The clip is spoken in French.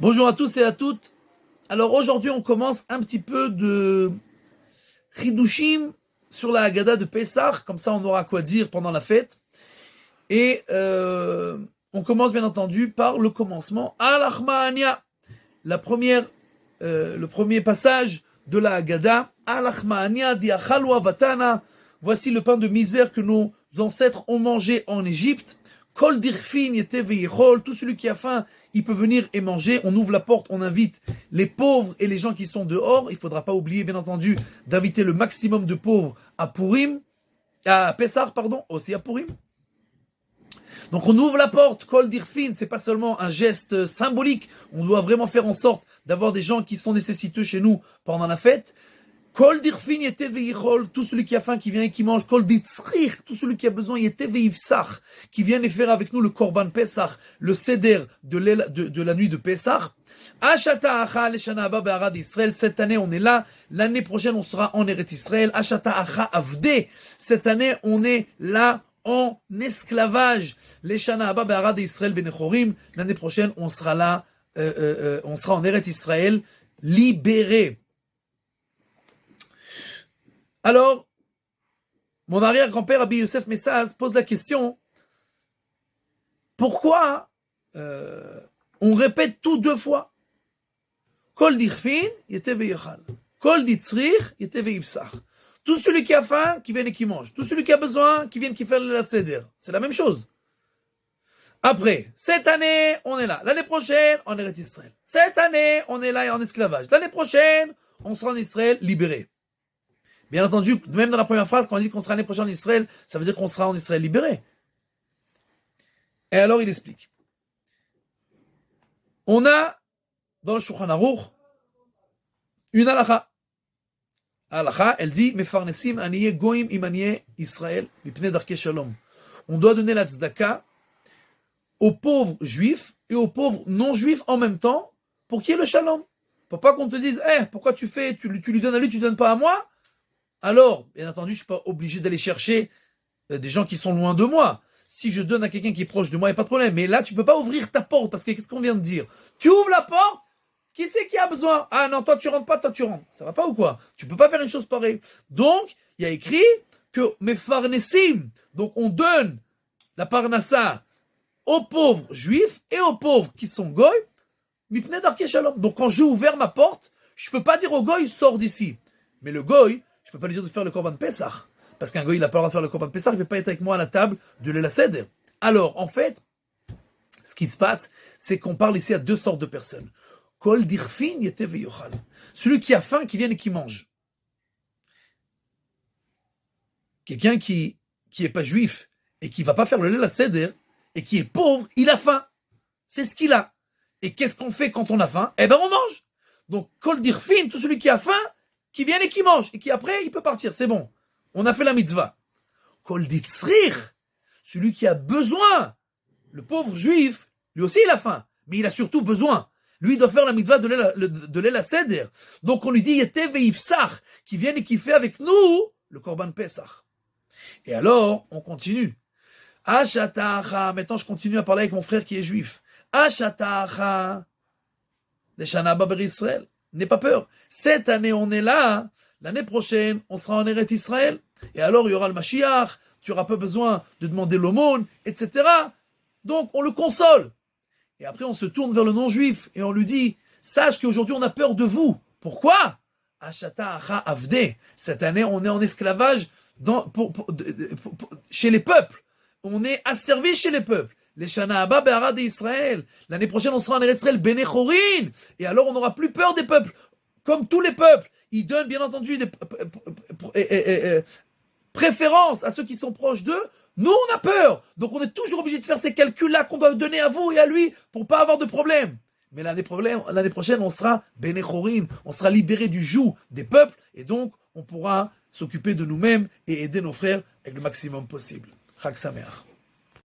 Bonjour à tous et à toutes. Alors aujourd'hui on commence un petit peu de Chidushim sur la Haggadah de Pessah, comme ça on aura quoi dire pendant la fête. Et on commence bien entendu par le commencement Al-Achma'ania, le premier passage de la Haggadah. Al-Achma'ania di'achalu avatana. Voici le pain de misère que nos ancêtres ont mangé en Égypte. Kol dirfin yete veichol, tout celui qui a faim, il peut venir et manger. On ouvre la porte, on invite les pauvres et les gens qui sont dehors. Il ne faudra pas oublier, bien entendu, d'inviter le maximum de pauvres à Pessah, aussi à Purim. Donc on ouvre la porte, Kol dirfin, c'est pas seulement un geste symbolique. On doit vraiment faire en sorte d'avoir des gens qui sont nécessiteux chez nous pendant la fête. Kol dirfin yete veichol, tout celui qui a faim, qui vient et qui mange. Kol ditzrich, tout celui qui a besoin, yete veivsach, qui vient et faire avec nous le korban Pesach, le seder de la nuit de Pesach. Ashata acha leshana haba be'arad Israël. Cette année on est là, l'année prochaine on sera en Eretz Israël. Ashata acha avde, cette année on est là en esclavage. Leshana haba be'arad Israël benechorim. L'année prochaine on sera là, on sera en Eretz Israël libéré. Alors, mon arrière-grand-père Rabbi Yosef Messaz pose la question, pourquoi on répète tout deux fois? Kol dirfin yete veichal, kol ditzrich yete veivsach. Tout celui qui a faim, qui vient et qui mange. Tout celui qui a besoin, qui vient et qui fait la seder. C'est la même chose. Après, cette année, on est là. L'année prochaine, on est en Israël. Cette année, on est là en esclavage. L'année prochaine, on sera en Israël libéré. Bien entendu, même dans la première phrase, quand on dit qu'on sera l'année prochaine en Israël, ça veut dire qu'on sera en Israël libéré. Et alors, il explique. On a, dans le Shulchan Aruch, une halakha. Halakha, elle dit, Mefarnesim aniye goim im aniye Israël, mipnei darkei shalom. On doit donner la tzedaka aux pauvres juifs et aux pauvres non-juifs en même temps, pour qu'il y ait le shalom. Pour pas qu'on te dise, pourquoi tu lui donnes à lui, tu donnes pas à moi? Alors, bien entendu, je ne suis pas obligé d'aller chercher des gens qui sont loin de moi. Si je donne à quelqu'un qui est proche de moi, il n'y a pas de problème. Mais là, tu ne peux pas ouvrir ta porte, parce que qu'est-ce qu'on vient de dire? Tu ouvres la porte, qui c'est qui a besoin? Ah non, toi tu rentres pas, toi tu rentres. Ça va pas ou quoi? Tu ne peux pas faire une chose pareille. Donc, il y a écrit que Mefarnesim, donc on donne la parnassa aux pauvres juifs et aux pauvres qui sont goy, mipnei darkei shalom. Donc quand j'ai ouvert ma porte, je ne peux pas dire au goy, sors d'ici. Mais le goy, je ne peux pas lui dire de faire le korban Pesach. Parce qu'un goy, il n'a pas le droit de faire le korban Pesach, il ne peut pas être avec moi à la table de la seder. Alors, en fait, ce qui se passe, c'est qu'on parle ici à deux sortes de personnes. Kol dirfin yete veichal. Celui qui a faim, qui vient et qui mange. Quelqu'un qui est pas juif et qui va pas faire le la seder et qui est pauvre, il a faim. C'est ce qu'il a. Et qu'est-ce qu'on fait quand on a faim? Eh ben, on mange. Donc, kol dirfin, tout celui qui a faim, qui vient et qui mange, et qui après, il peut partir, c'est bon. On a fait la mitzvah. Kol ditzrich, celui qui a besoin, le pauvre juif, lui aussi il a faim, mais il a surtout besoin. Lui, il doit faire la mitzvah de l'Ela Seder. Donc on lui dit, yete veivsach, qui vient et qui fait avec nous le korban Pesach. Et alors, on continue. Ashatacha, maintenant je continue à parler avec mon frère qui est juif. Ashatacha, leshana haba be'Israël. N'aie pas peur. Cette année, on est là. L'année prochaine, on sera en Eretz Israël. Et alors, il y aura le Mashiach. Tu n'auras pas besoin de demander l'aumône, etc. Donc, on le console. Et après, on se tourne vers le non-juif et on lui dit, sache qu'aujourd'hui, on a peur de vous. Pourquoi? Ashata acha avde. Cette année, on est en esclavage chez les peuples. On est asservi chez les peuples. Les Shana Haba Be'arad Israël. L'année prochaine, on sera en Eretz Israël Benechorin. Et alors, on n'aura plus peur des peuples. Comme tous les peuples. Ils donnent, bien entendu, des préférences à ceux qui sont proches d'eux. Nous, on a peur. Donc, on est toujours obligé de faire ces calculs-là qu'on doit donner à vous et à lui pour pas avoir de problème. Mais l'année prochaine, on sera Benechorin. On sera libéré du joug des peuples. Et donc, on pourra s'occuper de nous-mêmes et aider nos frères avec le maximum possible. Chag Sameach.